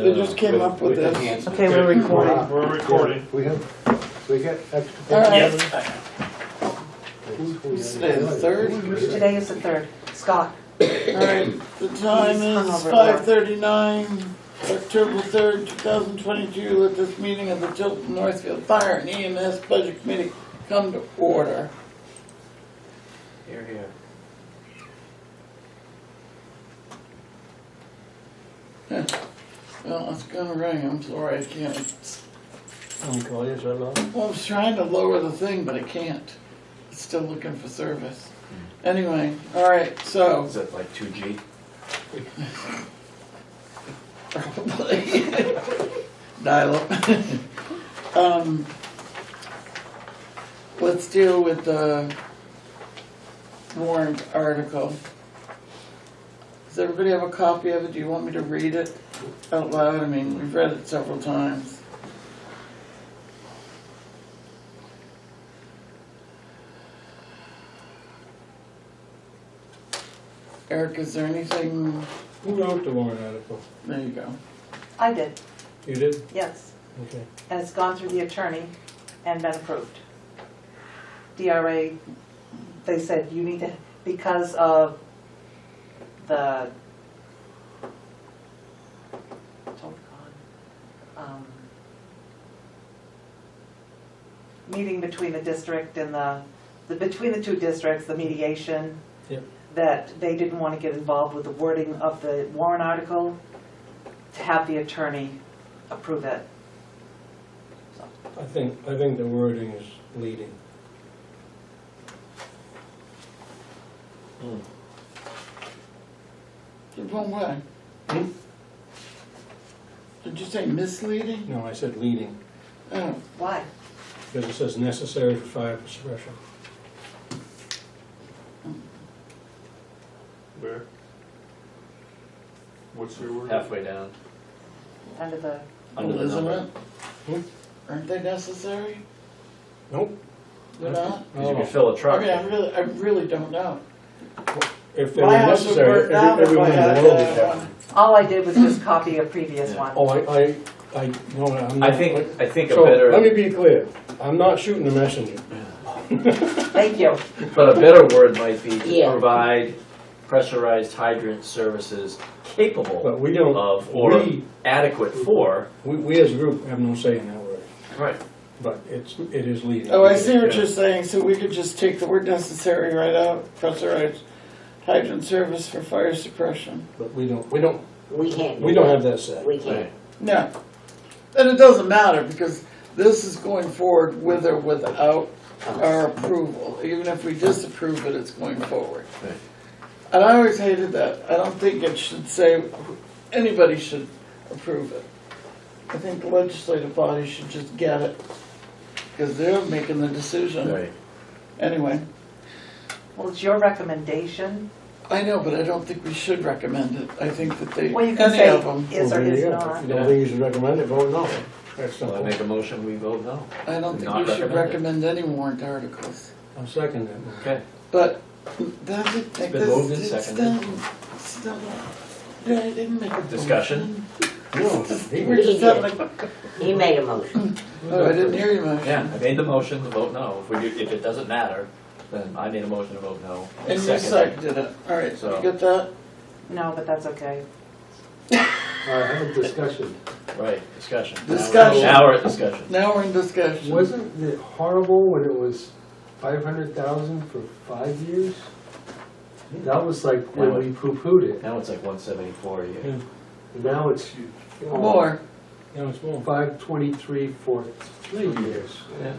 They just came up with this. Okay, we're recording. We're recording. We got extra. All right. Who's Today the 3rd. Today is the 3rd. Scott. All right. The time is 5:39, October 3rd, 2022. Let this meeting of the Tilton Northfield Fire and EMS Budget Committee come to order. Here, here. Well, it's gonna ring. I'm sorry, I can't. call you, Well, I was trying to lower the thing, but I can't. It's still looking for service. Anyway, all right. So Is it like 2G? probably dial up. Let's deal with the warrant article. Does everybody have a copy of it? Do you want me to read it out loud? I mean, we've read it several times. Eric, is there anything? Who wrote the warrant article? There you go. I did, You did? yes. Okay. And it's gone through the attorney and been approved. DRA, they said you need to, because of the meeting between the district and between the two districts, the mediation, Yep. that they didn't want to get involved with the wording of the warrant article, to have the attorney approve it. So, I think the wording is leading. The wrong way. Did you say misleading? No, I said leading, Oh, why? because it says necessary for fire suppression. Where? What's your word? Halfway down. Under the, Under the isn't number. it? Aren't they necessary? Nope. They're not? Because you can fill a I truck. mean, I really don't know. If they My were house would necessary, work down if I everyone in had the world would have. one. all I did was just copy a previous Yeah. one. Oh, no, I'm not. I think a So, better, let me be clear, I'm not shooting the messenger. Thank you. but a better word might be to Yeah. provide pressurized hydrant services capable But we don't, of or adequate for. we as a group have no say in that word, Right. but it is leading. Oh, I see what you're saying, so we could just take the word necessary right out, pressurized hydrant service for fire suppression. But we don't We can't. we don't have that say. We can't. No. And it doesn't matter, because this is going forward with or without our approval. Even if we disapprove it, it's going forward. Right. And I always hated that. I don't think it should say anybody should approve it. I think the legislative body should just get it, because they're making the decision. Right. Anyway, Well, it's your recommendation. I know, but I don't think we should recommend it. I think that they, Well, you can any say of them, is or Well, there is you go. not. If you don't think you should recommend it, vote no. That's So I simple. make a motion, we vote no. I don't think Not we should recommend recommend it. any warrant articles. I'll second that motion. Okay. But that's it. Like been this, moved and it's seconded. still, yeah, I didn't make a Discussion? No, We're just having a, He made a motion. oh, I didn't hear you motion. Yeah, I made the motion to vote no. If it doesn't matter, then I made a motion to vote no. And you Seconded. seconded it. All right, so So- you get that? No, but that's okay. All right, I have a discussion. Right, discussion. Discussion. Now we're at discussion. Now we're in discussion. Wasn't it horrible when it was 500,000 for 5 years? That was like when we poo-pooed it. Now it's like 174 a year. Now it's More. No, it's more. 523 for 3 years. Yeah.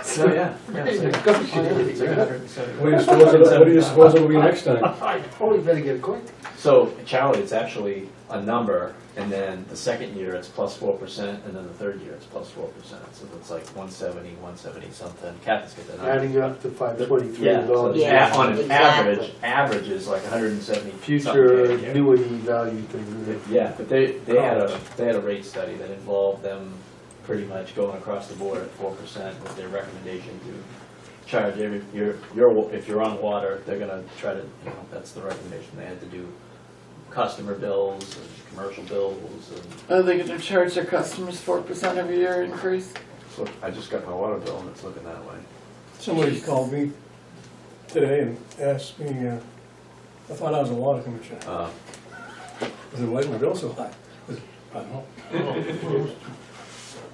So yeah. Yeah, it's like- Negotiating, it's like yeah. 170. What do you suppose it will be next time? Oh, we better get acquainted. So Charlie, it's actually a number, and then the second year it's plus 4%, and then the third year it's plus 4%. So it's like 170, 170 something. Kathy's got that number. Adding up to 523 Yeah, so dollars. Yeah, on an exactly. average is like 170 Future something a year. annuity value thing. Yeah, but they had a rate study that involved them pretty much going across the board at 4% with their recommendation to charge if you're on water, they're gonna try to, that's the recommendation they had to do customer bills and commercial bills and, Are they gonna charge their customers 4% every year increase? so I just got my water bill and it's looking that way. Somebody called me today and asked me, I thought I was a water commissioner. I said, why is my bill so high? I said, I don't know.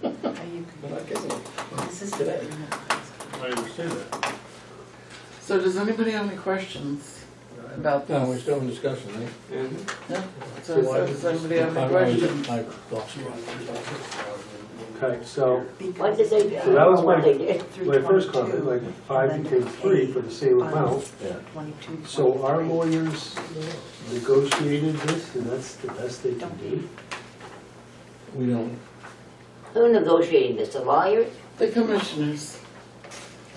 But I guess This is today. I understand that. So does anybody have any questions about No, we're this? still in discussion, right? No? So does anybody have any questions? I lost you. Okay, so What did they do? So that was What my- they did. my first comment, like 5 became 3 for the same amount. Yeah. 22. So our lawyers negotiated this, and that's the best they can do? We don't, Who negotiated this, the lawyers? The commissioners.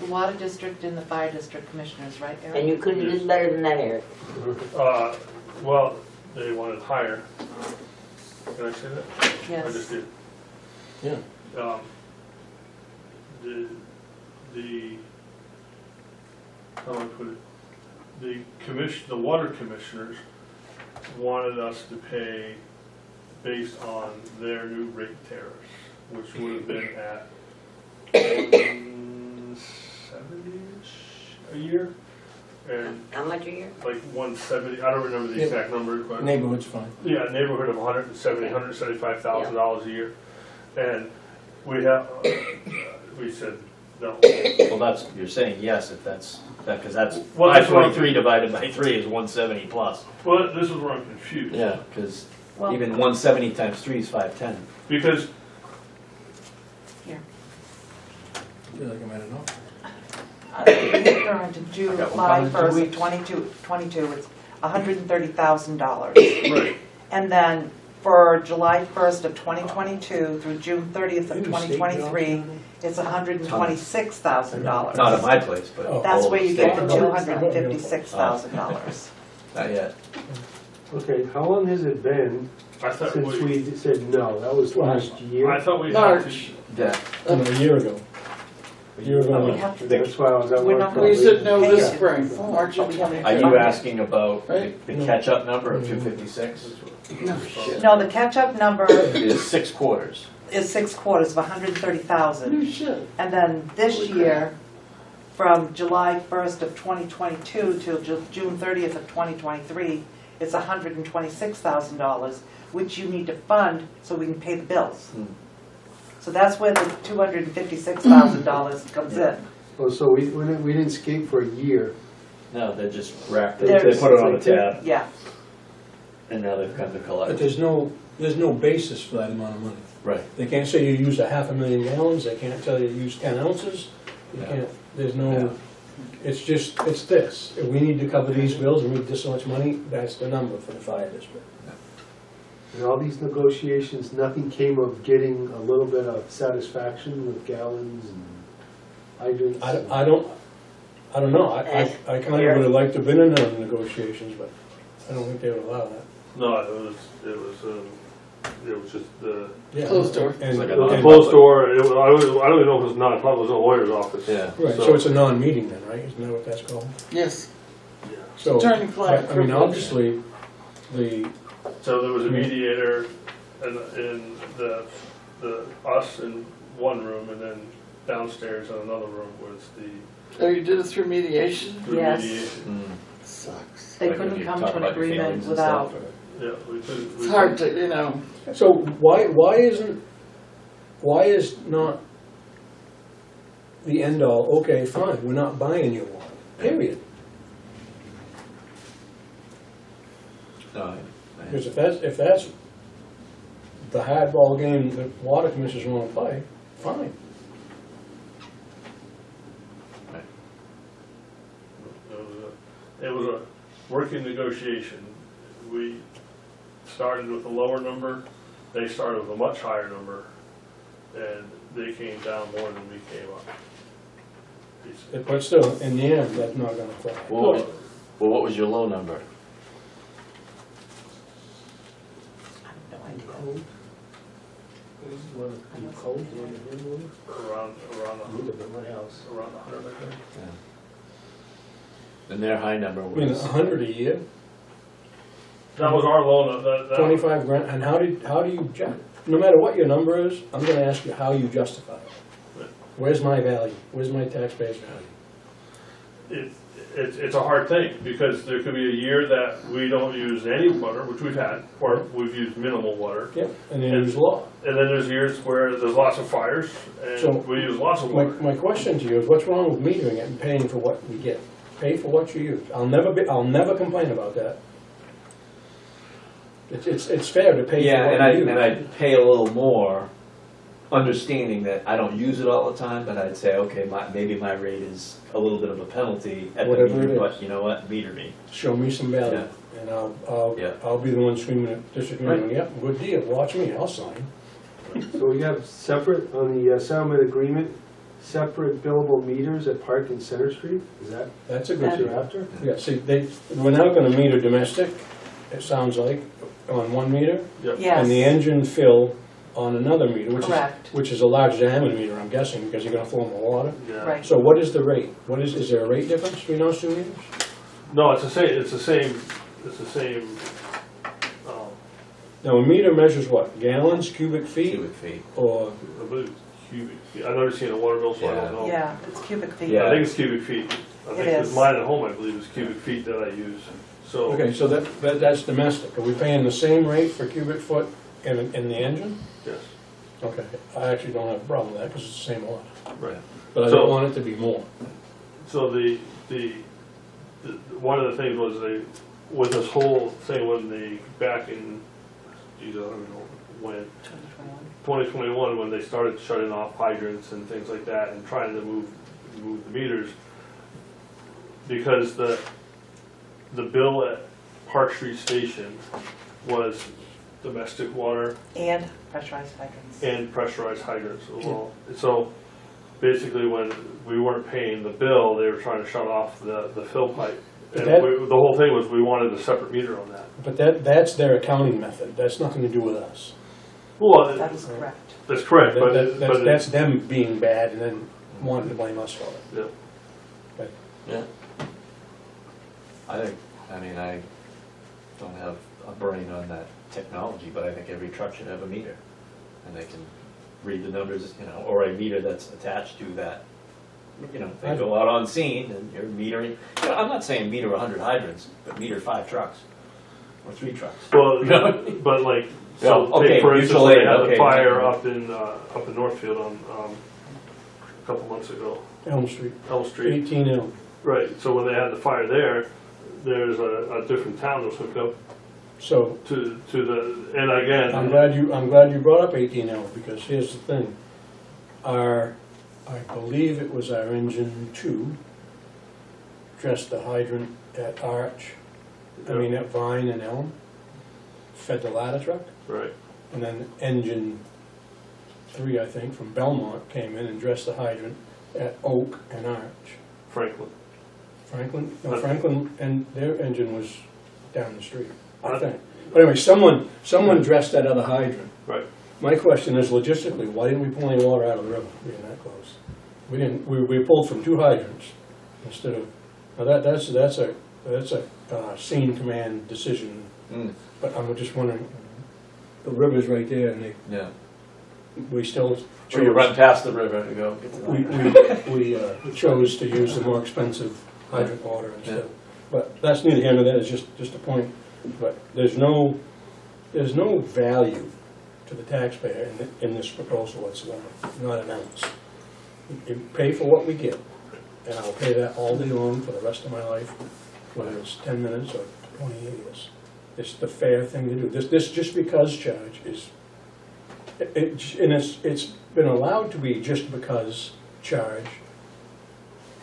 The water district and the fire district commissioners, right, Eric? And you couldn't do better than that, Eric. Well, they wanted higher. Can I say that? I just Yes. did. yeah. The, how do I put it? The water commissioners wanted us to pay based on their new rate tariffs, which would have been at 170-ish a year, and How much a year? like 170, I don't remember the Yeah. exact number, but Neighborhood's fine. yeah, neighborhood of $175,000 a year. And we have, we said no. Well, that's, you're saying yes if that's, because that's Well, that's what I'm- 523 divided by 3 is 170 plus. Well, this is where I'm confused. Yeah, because Well- even 170 times 3 is 510. Because, Here. I feel like I'm at enough. Current to I got July one 1st coming of in 2 22, it's $130,000. right, And then for July 1st of 2022 through June 30th of Any state 2023, jobs? it's $126,000. Not at my place, but. Oh. That's all where you state get the jobs. $256,000. Not yet. Okay, how long has it been I thought since we said no? That was last year? I thought we had to. March. Yeah. A year ago. A year ago. We have to- That's why I was at We're work. not gonna- We said no Pay this it. spring, March of Are 22. you asking about Right. the catch-up number of 256? No shit. No, the catch-up number It is 6 quarters. is 6 quarters of $130,000. No shit. And then this year, from July 1st of 2022 till June 30th of 2023, it's $126,000, which you need to fund so we can pay the bills. Hmm. So that's where the $256,000 comes in. Oh, so we didn't skate for a year. No, they just racked it. They're- They put it on a tab, Yeah, and now they've come to But collect. there's no basis for that amount of money. Right. They can't say you used 500,000 gallons, they can't tell you you used 10 ounces. You Yeah. can't, there's Yeah. no, it's just, it's this. If we need to cover these bills, we need this so much money, that's the number for the fire district. And all these negotiations, nothing came of getting a little bit of satisfaction with gallons and hydrants. I don't know, I kind of would have liked to have been in on the negotiations, but I don't think they would allow that. No, it was just the Yeah. Closed door. And- It's like a it was a and- closed door. I don't even know if it was non-public. It was a lawyer's office. Yeah. Right, so it's a non-meeting then, right? Isn't that what that's called? Yes. So, Attorney-client I mean, privilege. obviously, the, So there was a mediator in the us in one room, and then downstairs in another room was the Oh, you did it through mediation? Yes. mediation. Mm. Sucks. they Like when couldn't you come talk to an about your agreement feelings and without. stuff, or- Yeah, we could. It's hard to, you know, so why is not the end all, okay, fine, we're not buying you one, period. No, I- Because if that's the hardball game that water commissioners want to play, fine. It was a working negotiation. We started with a lower number, they started with a much higher number, and they came down more than we came up. But still, in the end, that's not gonna fly. Well, what was your low number? I have no idea. Cold? Cold? Around My house. around 100, I think. And their high number I mean, was, 100 a year, That was our loan, that. 25 grand, and how do you, no matter what your number is, I'm gonna ask you how you justify it. Right. Where's my value? Where's my taxpayer's value? It's a hard thing, because there could be a year that we don't use any water, which we've had, or we've used minimal water. Yeah, and then there's law. And then there's years where there's lots of fires, So, and we use lots of My, water. my question to you is, what's wrong with metering it and paying for what we get? Pay for what you use. I'll never complain about that. It's fair to pay Yeah, for and what you use. I pay a little more, understanding that I don't use it all the time, but I'd say, okay, maybe my rate is a little bit of a penalty at the Whatever meter, it but you know what, meter me. Show me some value, Yeah. and Yeah. I'll be the one screaming at disagreeing. Yep, good deal, watch me, I'll sign. So we have separate, on the settlement agreement, separate billable meters at Park and Center Street? Is that That's a what good you're deal. after? Yeah, see, we're now gonna meter domestic, it sounds like, on one meter, and the Yes, engine fill on another meter, correct, which is a large diameter meter, I'm guessing, because you're gonna flow more water. Yeah. right. So what is the rate? Is there a rate difference between those two meters? No, it's the same, Now, a meter measures what? Gallons, cubic feet, Cubic feet. or, I believe it's cubic feet. I've never seen a water bill, so I don't know. Yeah, it's cubic feet. Yeah. I think it's cubic feet. I It think it's is. mine at home, I believe, is cubic feet that I use, so. okay, so that's domestic. Are we paying the same rate for cubic foot in the engine? Yes, Okay, I actually don't have a problem with that, because it's the same water. right. But I So- don't want it to be more. So one of the things was with this whole thing, back in, geez, I don't even know when, 2021, when they started shutting off hydrants and things like that and trying to move the meters, because the bill at Park Street Station was domestic water And pressurized hydrants. and pressurized hydrants as well. So basically, when we weren't paying the bill, they were trying to shut off the fill pipe. But And that- the whole thing was we wanted a separate meter on that. But that's their accounting method. That's nothing to do with us. Well, That is correct. that's correct, but That's them being bad and then wanting to blame us for it. yeah. Yeah. I don't have a brain on that technology, but I think every truck should have a meter. And they can read the numbers, or a meter that's attached to that. They go out on scene and you're metering. I'm not saying meter 100 hydrants, but meter 5 trucks. Or 3 trucks. Well, but like, so Yeah, okay, take for instance, mutual when they aid, had the okay. fire up in Northfield on, a couple months ago, Elm Street, Elm Street. 18 Elm. Right, so when they had the fire there's a different town that was hooked up So to the, and again. I'm glad you brought up 18 Elm, because here's the thing. I believe it was our engine 2 dressed the hydrant at Arch, at Vine and Elm, fed the ladder truck, Right, and then engine 3, I think, from Belmont came in and dressed the hydrant at Oak and Arch. Franklin. Franklin, and their engine was down the street, I think. But anyway, someone dressed that other hydrant. Right. My question is logistically, why didn't we pull any water out of the river, being that close? We didn't, we pulled from 2 hydrants instead of, now that's a scene command decision, Mm. but I'm just wondering, the river's right there, and Yeah. we still Or you run past the river to go get to the hydrant. we chose to use the more expensive hydrant water instead. But that's neither here nor there, it's just a point. But there's no value to the taxpayer in this proposal whatsoever, not an ounce. You pay for what we get, and I'll pay that all day long for the rest of my life, whether it's 10 minutes or 20 years. It's the fair thing to do. This just because charge is, it's been allowed to be just because charge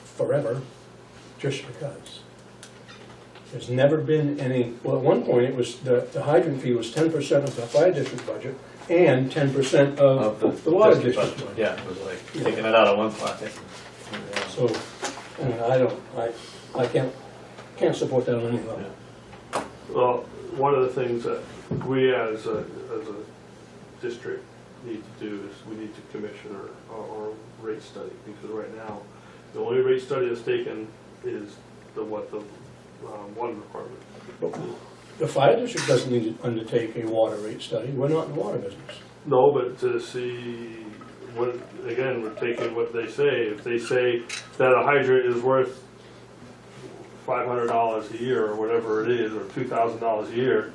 forever, just because. There's never been any, well, at one point, it was, the hydrant fee was 10% of the fire district budget and 10% of the water district budget. Yeah, it was like taking it out of one pocket. So, I can't support that on any level. Well, one of the things that we as a district need to do is we need to commission our rate study, because right now, the only rate study that's taken is the water department. The fire district doesn't need to undertake a water rate study, we're not in the water business. No, but to see what, again, we're taking what they say. If they say that a hydrant is worth $500 a year or whatever it is, or $2,000 a year,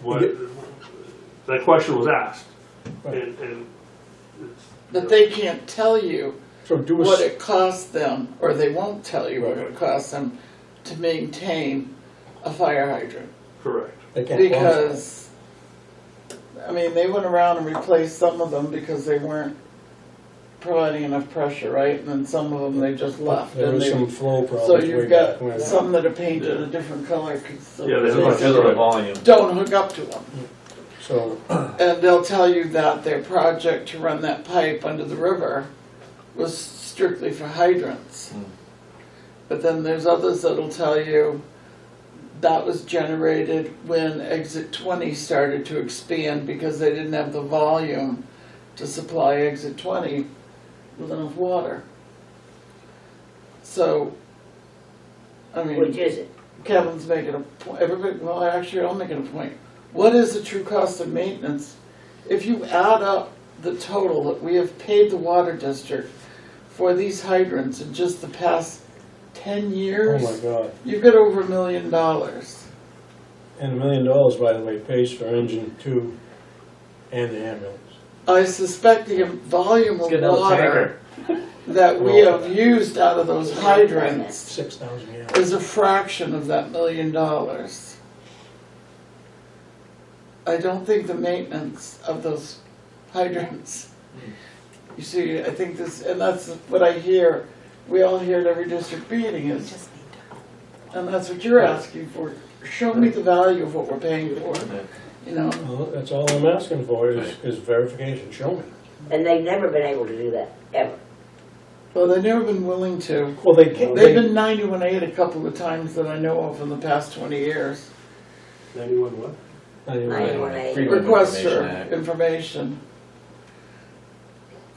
what, that question was asked. Right. And it's. But they can't tell you So do what a, it costs them, or they won't tell you what it costs them to maintain a fire hydrant. Correct. they can't. Because, I mean, they went around and replaced some of them because they weren't providing enough pressure, right? And then some of them they just left. There and was they- some flow problems. So way you've back got when. some that are painted a different color because Yeah, there's Because of the volume. don't hook up to them. So, And they'll tell you that their project to run that pipe under the river was strictly for hydrants. Mm. But then there's others that'll tell you that was generated when exit 20 started to expand because they didn't have the volume to supply exit 20 with enough water. So, I mean. Which is it? Kevin's making a point, everybody, well, actually, I'm making a point. What is the true cost of maintenance? If you add up the total that we have paid the water district for these hydrants in just the past 10 oh years, my God. you've got over $1 million. And $1 million, by the way, pays for engine 2 and the ambulance. I suspect the volume Let's of get another water tanker. that we have used out of those hydrants 6,000 gallons. is a fraction of that $1 million. I don't think the maintenance of those hydrants, you see, I think this, and that's what I hear, we all hear at every district meeting We is, just need to. and that's what you're asking for, show me the value of what we're paying for, you know? Well, that's all I'm asking for is verification, show me. And they've never been able to do that, ever. Well, they've never been willing to. Well, they can't, They've been 91A a couple of times that I know of in the past 20 years. 91 what? 91A. Freedom of Requests for Information Act. information.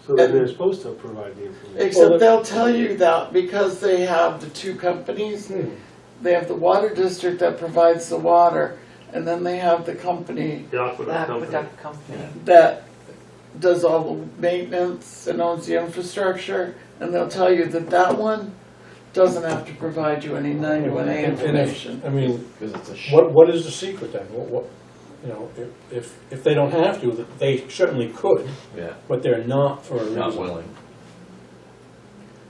So then they're supposed to provide the information. Except they'll tell you that because they have the two companies, they have the water district that provides the water, and then they have the company The aqueduct company. Aqueduct company. that does all the maintenance and owns the infrastructure, and they'll tell you that that one doesn't have to provide you any 91A information. I mean, Because it's a what is the secret then? What, you know, if they don't have to, they certainly could, yeah, but they're not for a reason. not willing.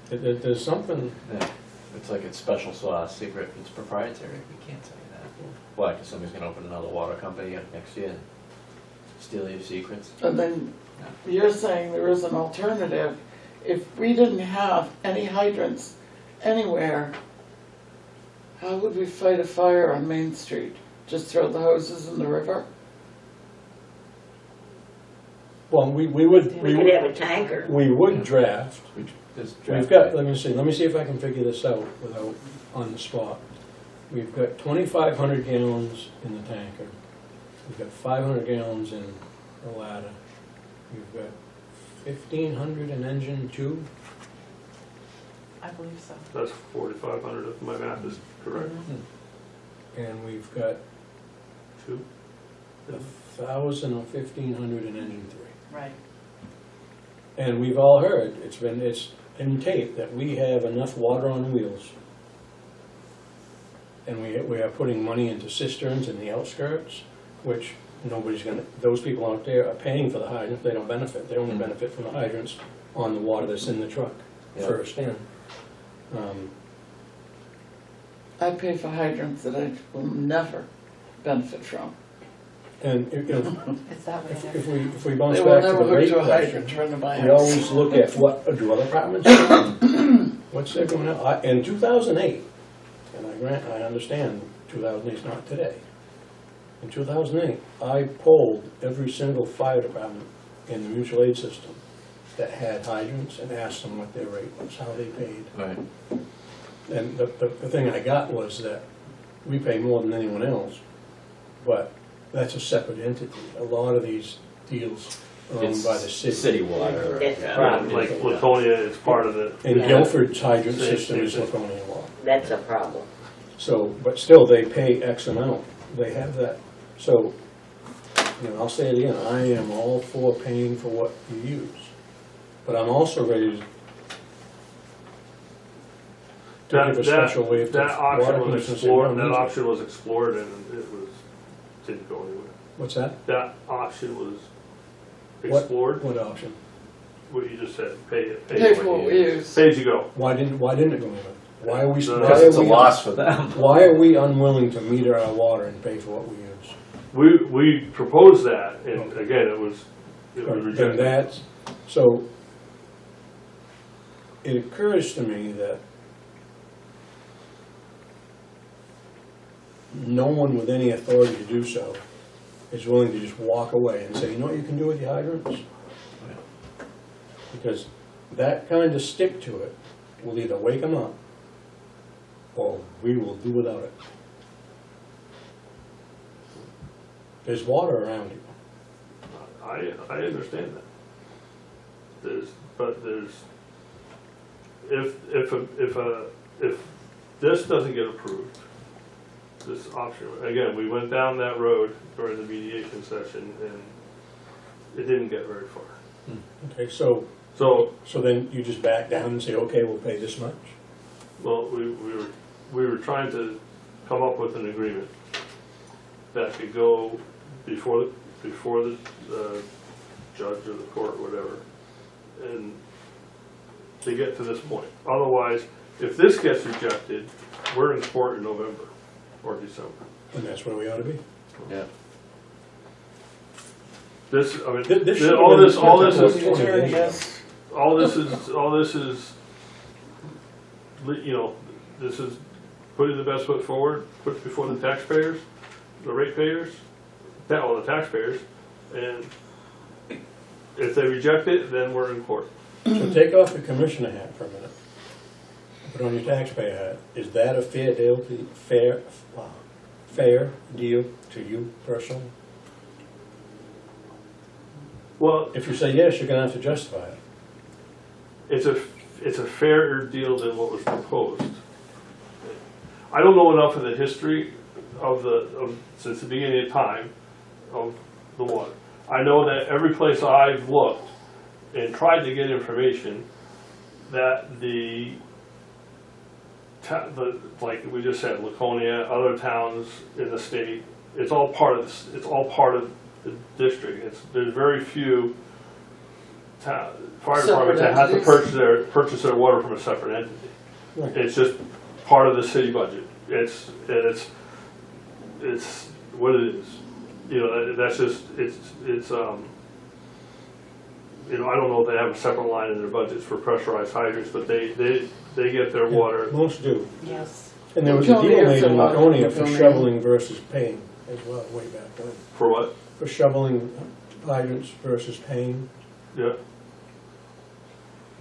There's something, Yeah. It's like it's special sauce, secret, it's proprietary. We can't tell you that. Why? Because somebody's going to open another water company next year and steal your secrets. And then you're saying there is an alternative. If we didn't have any hydrants anywhere, how would we fight a fire on Main Street? Just throw the hoses in the river? well, we would, We could have a tanker. we would draft. Just We've got, let me see if I can figure this out without, on the spot. We've got 2,500 gallons in the tanker. We've got 500 gallons in the ladder. We've got 1,500 in engine 2. I believe so. That's 4,500 if my math is correct. And we've got Two. 1,000 or 1,500 in engine 3. Right. And we've all heard, it's in tape, that we have enough water on wheels. And we are putting money into cisterns in the outskirts, which nobody's gonna, those people out there are paying for the hydrants, they don't benefit. They only benefit from the hydrants on the water that's in the truck, Yeah. first in. I pay for hydrants that I will never benefit from. And, you know, It's that way. if we bounce They will back to never the hook rate to a question, hydrant to run to my we house. always look at what do other departments do? What's everyone else? In 2008, and I understand 2008 is not today. In 2008, I polled every single fire department in the mutual aid system that had hydrants and asked them what their rate was, how they paid. Right. And the thing I got was that we pay more than anyone else, but that's a separate entity. A lot of these deals are owned It's by the city. City water. That's the yeah. problem. Like Laconia is part of it. And Yeah. Guilford's hydrant Same system is thing. Laconia water. That's a problem. So, but still, they pay X amount, they have that. So, you know, I'll say it again, I am all for paying for what you use. But I'm also ready to give a special waive to That water option was commissioners. and explored, don't that use it. option was explored and didn't go anywhere. What's that? That option was What? explored, What option? what you just said, pay Pay for what we use. Pay as you go. Why didn't it go anywhere? Why are we? Because why Because are it's a we- loss for them. Why are we unwilling to meter our water and pay for what we use? We proposed that, and again, it was And rejected. that's, so, it occurs to me that no one with any authority to do so is willing to just walk away and say, you know what you can do with your hydrants? Because that kind of stick to it will either wake them up or we will do without it. There's water around you. I understand that. If this doesn't get approved, this option, again, we went down that road during the mediation session and it didn't get very far. Okay, so So, then you just back down and say, okay, we'll pay this much? well, we were trying to come up with an agreement that could go before the judge or the court, whatever, and to get to this point. Otherwise, if this gets rejected, we're in court in November or December. And that's where we ought to be. Yeah. This, I mean, This should have all been this, all this discussed is, 20 days ago. Yes. all this is, you know, this is putting the best foot forward, put before the taxpayers, the ratepayers, all the taxpayers, and if they reject it, then we're in court. So take off the commissioner hat for a minute. Put on your taxpayer hat. Is that a fair deal to, fair deal to you personally? Well, If you say yes, you're gonna have to justify it. it's a fairer deal than what was proposed. I don't know enough of the history since the beginning of time of the water. I know that every place I've looked and tried to get information, that like we just said, Laconia, other towns in the state, it's all part of this, it's all part of the district. There's very few fire departments that have to entities. purchase their water from a separate entity. Right. It's just part of the city budget. It's what it is. You know, that's just, you know, I don't know if they have a separate line in their budgets for pressurized hydrants, but they get their water. Most do. Yes. And there was a Laconia deal is made in a lot. Laconia for Laconia. shoveling versus paying as well, way back when. For what? For shoveling hydrants versus paying. Yeah.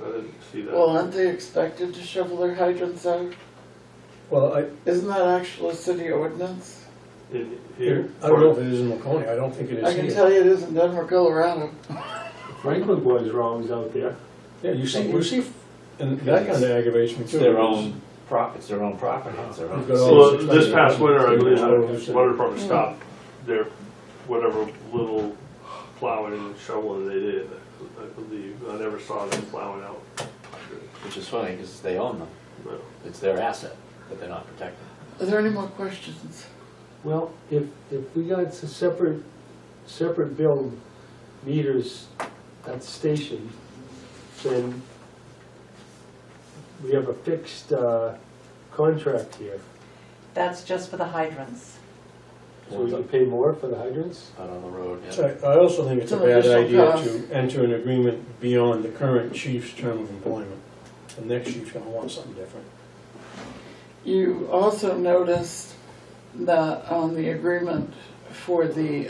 I didn't see that. Well, aren't they expected to shovel their hydrants out? Well, Isn't that actual a city ordinance? In here? I don't know if it is in Laconia. I don't think it is I can here. tell you it is in Denver, Colorado. Franklin Boys are always out there. Yeah, you see, and that kind of aggravates me It's too. their own property, it's their own property, it's their You've own. got all Well, this this expensive past winter, I believe hydrants. the water department stopped their, whatever little plowing and shoveling they did, I believe. I never saw them plowing out. Which is funny, because they own them, No. it's their asset, but they're not protected. Are there any more questions? Well, if we got separate bill meters at the station, then we have a fixed contract here. That's just for the hydrants. So we can pay more for the hydrants? Out on the road, yeah. So I also think it's a It's an bad additional idea cost. to enter an agreement beyond the current chief's term of employment. The next chief's gonna want something different. You also noticed that on the agreement for the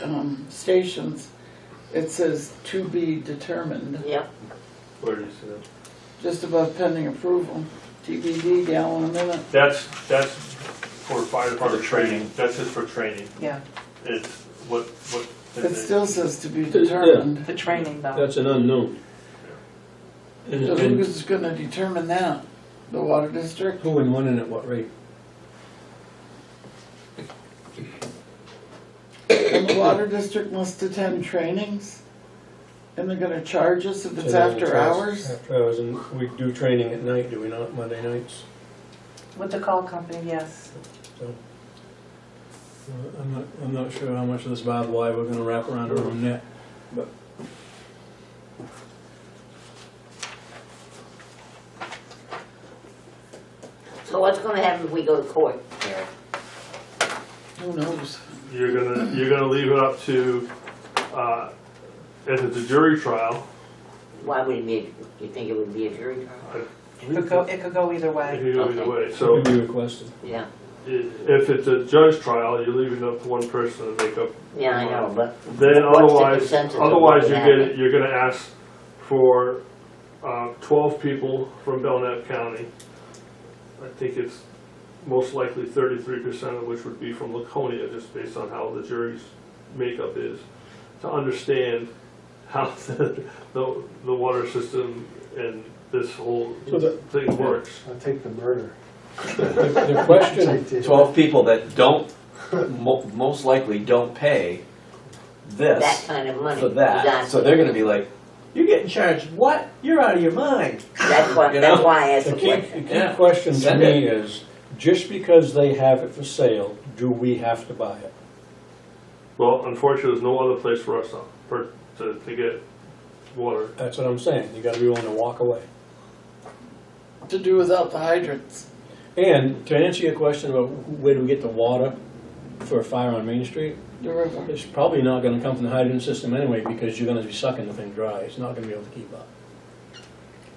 stations, it says to be determined, Yep. Where do you see that? just above pending approval. TBD, gallon a minute. That's for fire department training, that's just for training. Yeah, It's what. It still says to be determined. the training though. That's an unknown. And, So and who's gonna determine that? The water district? who and when and at what rate? water district must attend trainings? And they're gonna charge us if it's So then after charge- hours? After hours, and we do training at night, do we not, Monday nights? With the call company, yes. So, I'm not sure how much of this barbed wire we're gonna wrap around our own neck, but So what's gonna happen if we go to court, Eric? Who knows? You're gonna leave it up to, if it's a jury trial, Why would it be, you think it would be a jury trial? It could go either it way. can go either way. it So could be requested. Yeah, if it's a judge trial, you're leaving it up to one person to make up. yeah, I know, but Then what's the otherwise, consensus of what would happen? you're gonna ask for 12 people from Belknap County. I think it's most likely 33% of which would be from Laconia, just based on how the jury's makeup is, to understand how the water system and this whole So the- thing works. I'll take the murder. the question, 12 people that don't, most likely don't pay That this kind of money. for that. Exactly. So they're gonna be like, you're getting charged what? You're out of your mind. That's why, You that's know? why I asked the the key, question. the key Yeah. question to Send me is, just because they have it for sale, do we have to buy it? Well, unfortunately, there's no other place for us to get water. That's what I'm saying, you gotta be willing to walk away. To do without the hydrants? And to answer your question about where do we get the water for a fire on Main Street, The river? it's probably not gonna come from the hydrant system anyway, because you're gonna be sucking the thing dry, it's not gonna be able to keep up.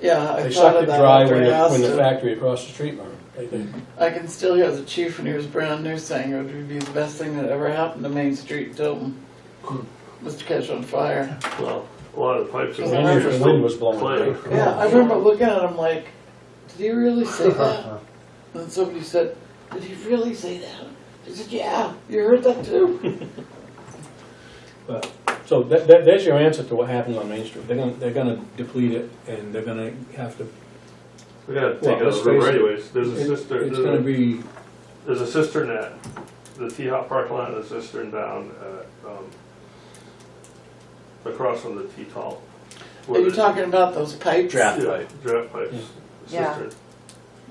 Yeah, I They thought sucked of it that dry after when I asked the him. factory across the street burned, they did. I can still hear the chief when he was brand new saying it would be the best thing that ever happened to Main Street Tilton. Was to catch on fire. Well, a lot of the pipes Because are I remember just the wind was blowing clay. away. Yeah, I remember looking at him like, did he really say that? And then somebody said, did he really say that? I said, yeah, you heard that too? But, so there's your answer to what happens on Main Street, they're gonna deplete it, and they're gonna have to, We gotta take Well, it out let's of the river face it, anyways. There's a cistern, it's gonna be, there's a cistern at the T-Hop parking lot, and a cistern down at, across from the T-Tall. Are you talking about those pipes? Draft Yeah, pipe. draft pipes, Yeah. cistern.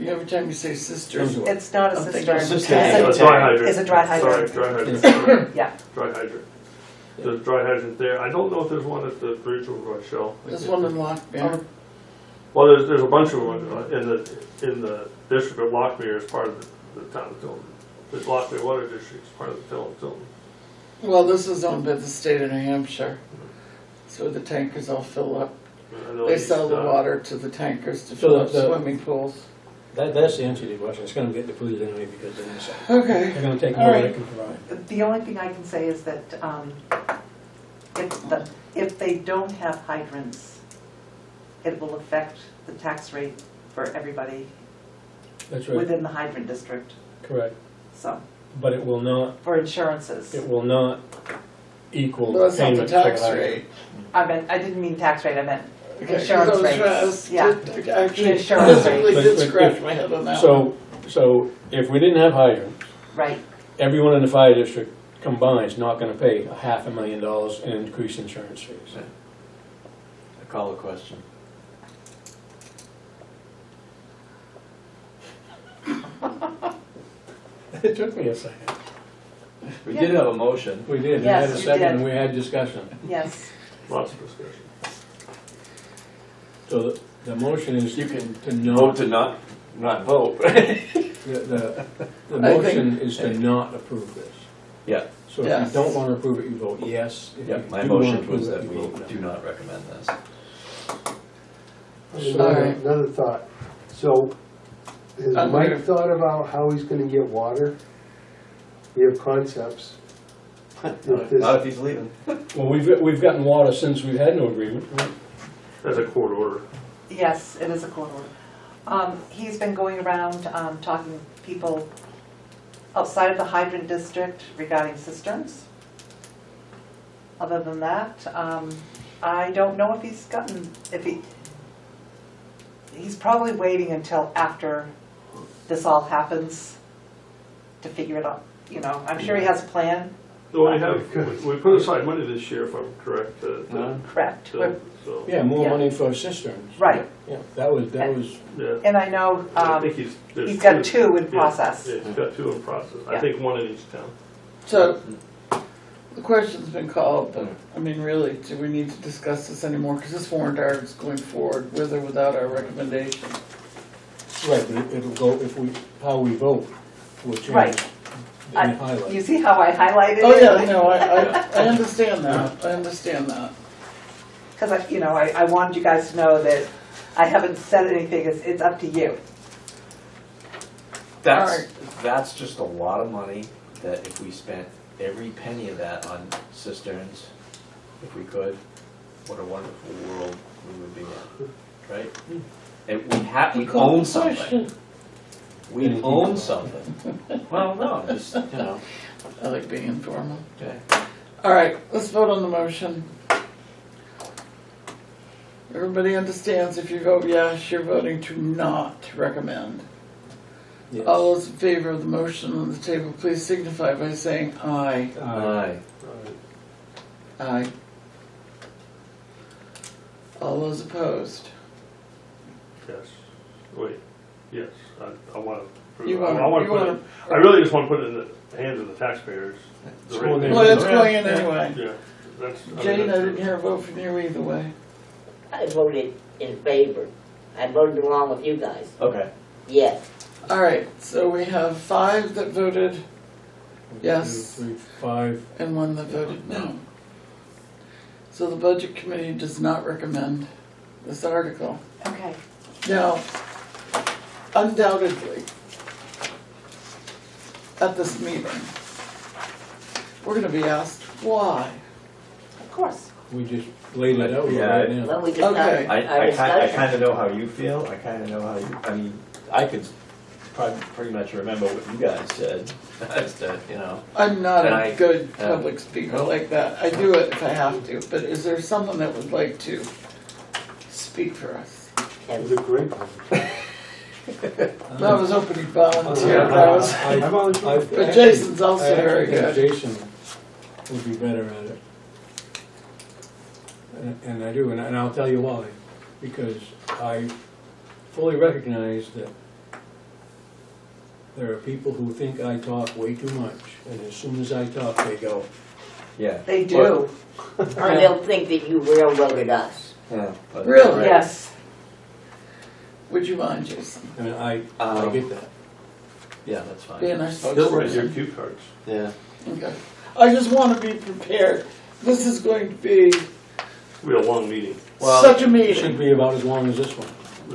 Every time you say sisters, It's not a I'm thinking cistern. of It's cistern. a- A dry hydrant. It's a dry hydrant. Sorry, dry hydrant. Yeah. Dry hydrant. There's a dry hydrant there. I don't know if there's one at the bridge over at Shell. there's one in Lockbear. Well, there's a bunch of them in the district of Lockmere as part of the town of Tilton. The Lockmere Water District is part of the town of Tilton. Well, this is owned by the state of New Hampshire. So the tankers all fill up. I know They he's, sell the water to the tankers to So fill up the- swimming pools. that's the answer to your question, it's gonna get depleted anyway, because they're Okay. gonna take All more than right. it can provide. The only thing I can say is that if they don't have hydrants, it will affect the tax rate for everybody That's right, within the hydrant district, correct, so, but it will not, for insurances. it will not equal Well, that's not the payment for the tax hydrant. rate. I didn't mean tax rate, I meant Okay, 'cause insurance I was rates. trying to- Yeah. Actually, Insurance physically rates. did But- scratch my head on that one. So if we didn't have hydrants, Right, everyone in the fire district combined is not gonna pay $500,000 in increased insurance fees. I call a question. It took me a second. We did have a motion. We did, we had Yes, a you second did. and we had discussion. yes. Lots of discussion. So the motion is You can to vote not, to not vote. the motion is to not approve this. Yeah, So if Yes. you don't wanna approve it, you vote yes. If yeah, you my do wanna motion approve was it, that you we vote no. do not recommend this. Alright. Another thought. So, has I'm Mike here. thought about how he's gonna get water? We have concepts. If this- Not if he's leaving. Well, we've gotten water since we've had no agreement, right? That's a court order. Yes, it is a court order. He's been going around talking to people outside of the hydrant district regarding cisterns. Other than that, I don't know if he's gotten, he's probably waiting until after this all happens to figure it out. You know, I'm sure he has a plan, So we have, we put aside money this year, if I'm correct, Correct. so, Yeah, more Yeah. money for cisterns. Right, Yeah, that was, yeah. and I know, I think there's he's got two in Yeah, process. Yeah, he's got two in process. I Yeah. think one in each town. So, the question's been called, but, I mean, really, do we need to discuss this anymore? Because this warrant article's going forward with or without our recommendation. right, but it'll go, if we, how we vote will change. Right. In I- highlight. You see how I highlighted it? Oh, yeah, no, I understand that, I understand that. Because I wanted you guys to know that I haven't said anything, it's up to you. That's, that's just a lot of money that if we spent every penny of that on cisterns, if we could, what a wonderful world we would be in, right? And we own something. We own something. Well, no, just, I like being informal. okay. All right, let's vote on the motion. Everybody understands if you vote yes, you're voting to not recommend. Yes. All those in favor of the motion on the table, please signify by saying aye. Aye. Aye. All those opposed? Yes. Wait, yes, I want to. You I wanna- want you to put wanna- it, I really just want to put it in the hands of the taxpayers. The It's going rate- in. Well, it's going in anyway. Yeah, that's. I mean, Jane, I that's- didn't hear a vote from you either way. I voted in favor. I voted along with you guys. Okay. Yes. All right, so we have 5 that voted yes 1, 2, 3, 5. and 1 that voted no. So the Budget Committee does not recommend this article. Okay. Now, undoubtedly, at this meeting, we're gonna be asked why. Of course. We just laid it out Yeah, right now. Well, we just Okay. had our I discussion. kind of know how you feel, I kind of know how you, I mean, I could pretty much remember what you guys said, as to, I'm not And a I- good yeah. public speaker like that. I do it if I have to, but is there someone that would like to speak for us? It was a great one. That was opening volunteer, that was, but Jason's also very I good. think Jason would be better at it. And I do, and I'll tell you why. Because I fully recognize that there are people who think I talk way too much, and as soon as I talk, they go. yeah. They do. Or they'll think that you railroaded us. Yeah, but- Really? right. Yes. Would you mind, Jason, And I get that. Yeah, that's fine. being our Still right here, spokesperson? cue cards. Yeah. Okay. I just want to be prepared. This is going to be We had a long meeting, Well, such a It should meeting. be about as long as this one.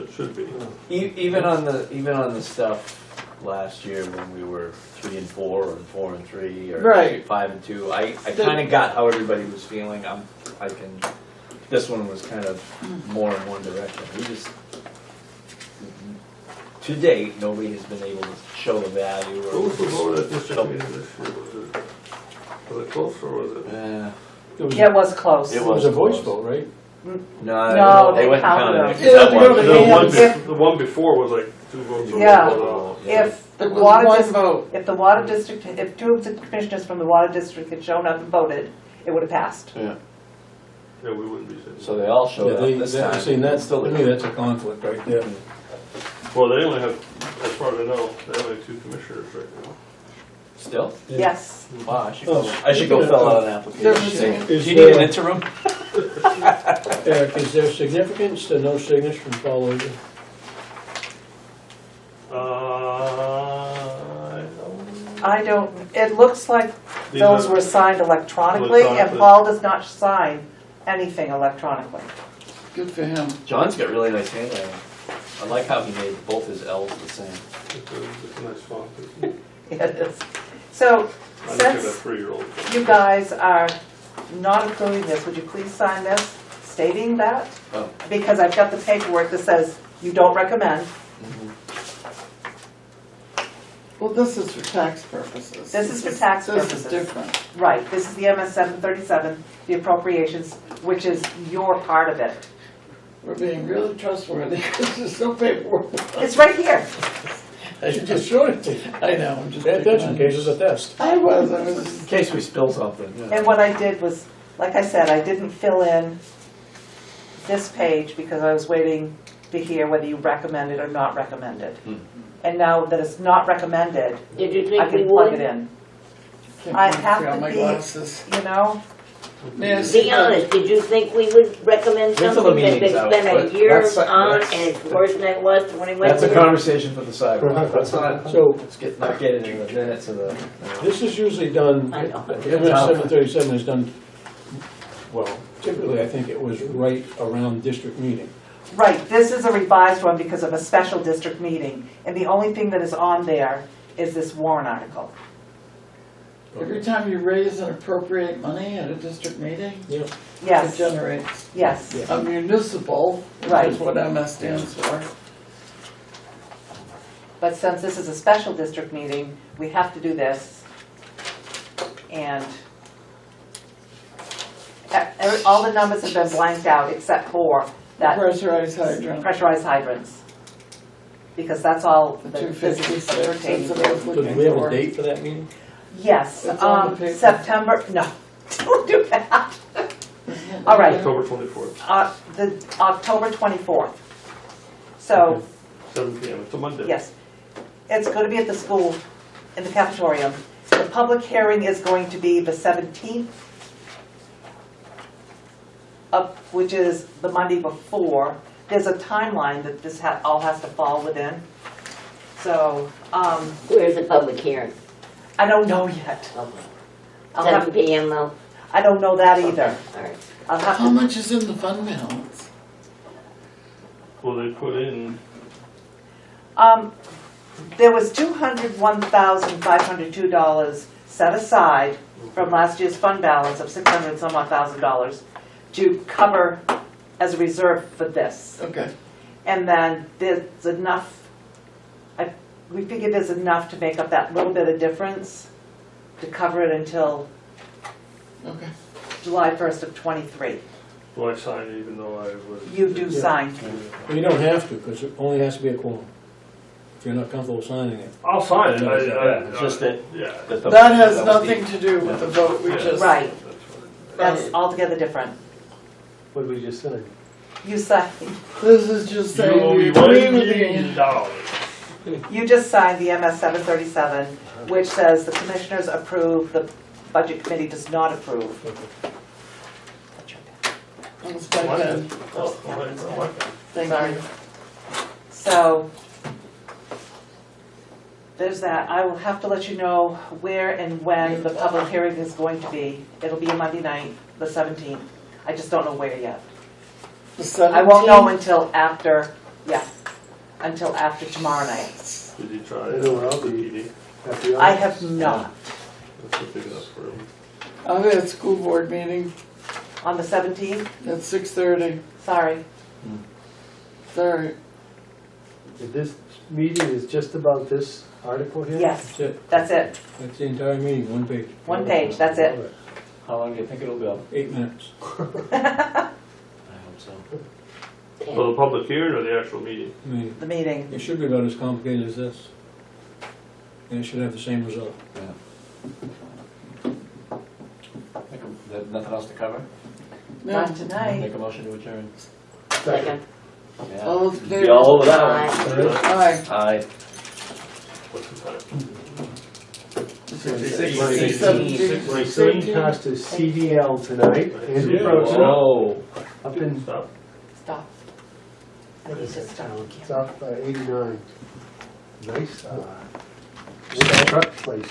it should be. Even on the stuff last year when we were 3 and 4 and 4 and 3 or Right. 5 and 2, I kind of got how everybody was feeling. This one was kind of more in one direction. We just, to date, nobody has been able to show the value. What was the vote at district show- meeting this year? Was it close or was it? Yeah, it was close. It It was a voice close. vote, right? No, they went counted counted them. it. Yeah, That they go one. to The one, If- the one before was like 2 votes. Yeah. Yeah. If the It was water one district, vote. if the water district, if 2 of the commissioners from the water district had shown up and voted, it would have passed. Yeah. Yeah, we wouldn't be sitting. So they all showed Yeah, up they, this that, time. see, that's, Still to me, that's a conflict right there. Well, they only have, as far as I know, they only have 2 commissioners right now. Still? Yeah. Yes. Wow, I should Oh. go fill out an They're application. missing- Do Is you need an there- interim? Eric, is there significance to no signatures from Paul Logan? I don't, it looks like These those are- were signed electronically, and Electronically. Paul does not sign anything electronically. Good for him. John's got really nice handwriting. I like how he made both his L's the same. It's a nice font. isn't it? It is. So, I think of a since 3-year-old. you guys are not approving this, would you please sign this stating that? Oh. Because I've got the paperwork that says you don't recommend. Well, this is for tax purposes. This is for tax This purposes. is different. Right, this is the MS 737, the appropriations, which is your part of it. We're being really trustworthy because there's no paperwork. It's right here. I just showed it to you. I know, I'm just. Pay picking attention, on in case it's a test. I was In case we spill something, yeah. And what I did was, like I said, I didn't fill in this page because I was waiting to hear whether you recommended or not recommended. And now that it's not recommended, Did you I think we can plug would? it in, Can't I wait have for to my be- glasses. you know? Yes. Be honest, did you think we would recommend Wait till the something that's been meeting's out, spent but a year that's- on that's- and it's worse than it was when it went That's a there? conversation for the sidewalk. Let's not, So not get into the minutes of the. this is usually done, I know. MS 737 is done, well, typically I think it was right around district meeting. Right, this is a revised one because of a special district meeting, and the only thing that is on there is this warrant article. Every time you raise and appropriate money at a district meeting, Yeah. it Yes, generates yes, a municipal, which Right. is what MS stands for. but since this is a special district meeting, we have to do this. And all the numbers have been blanked out except for that Pressurized hydrant, pressurized hydrants. Because that's all the that this 256, is pertaining that's what I was to. So do looking we have a for. date for that meeting? Yes, It's on the paper. September, no, don't do that. All right. October 24th, The October 24th. So, 7 PM, it's a Monday. yes, it's going to be at the school, in the cafeteria. The public hearing is going to be the 17th, which is the Monday before. There's a timeline that this all has to fall within. So, Where's the public hearing? I don't know yet. Okay. I'll have- 7 PM though? I don't know that either. All right. I'll have How to, much is in the fund balance? Well, they put in, there was $201,502 set aside from last year's fund balance of $600 some odd thousand to cover as a reserve for this. Okay, And then there's enough, we figured there's enough to make up that little bit of difference to cover it until okay. July 1st of '23. well, I signed it even though I was. You do sign. Well, you don't have to, because it only has to be a quorum. If you're not comfortable signing it. I'll sign it, It's just that. yeah. That has nothing to do with the vote we just. Right, That's that's altogether different. What did we just say? You sign, This is just fine. saying You owe we me agree $1 with million. the. you just signed the MS 737, which says the commissioners approve, the budget committee does not approve. That's your pen. It's my pen. Oh, okay, well, okay. Thank Sorry. you. So, there's that. I will have to let you know where and when the public hearing is going to be. It'll be a Monday night, the 17th. I just don't know where yet. The 17th. I won't know until after, until after tomorrow night. Did you try? I know where I'll be. meeting? At the I office? have not. That's not big enough for him. I'll be at school board meeting On the 17th? at 6:30. Sorry. Sorry. This meeting is just about this article here? Yes, That's it. that's it. That's the entire meeting, one page. One page, that's it. All right. How long do you think it'll go? 8 minutes. I hope so. For the public hearing or the actual meeting? I mean, The meeting. it should be about as complicated as this. And it should have the same result. Nothing else to cover? No. Not tonight. Make a motion to adjourn. Second. Yeah. All in Be favor? all over that Aye. one. Aye. Aye. What's the time? 17 passed to CDL tonight. Andrew Yeah. Rosen Oh. up in, Stop. Stop. I what need is to that stop. town? It's off 89. Nice, nice truck place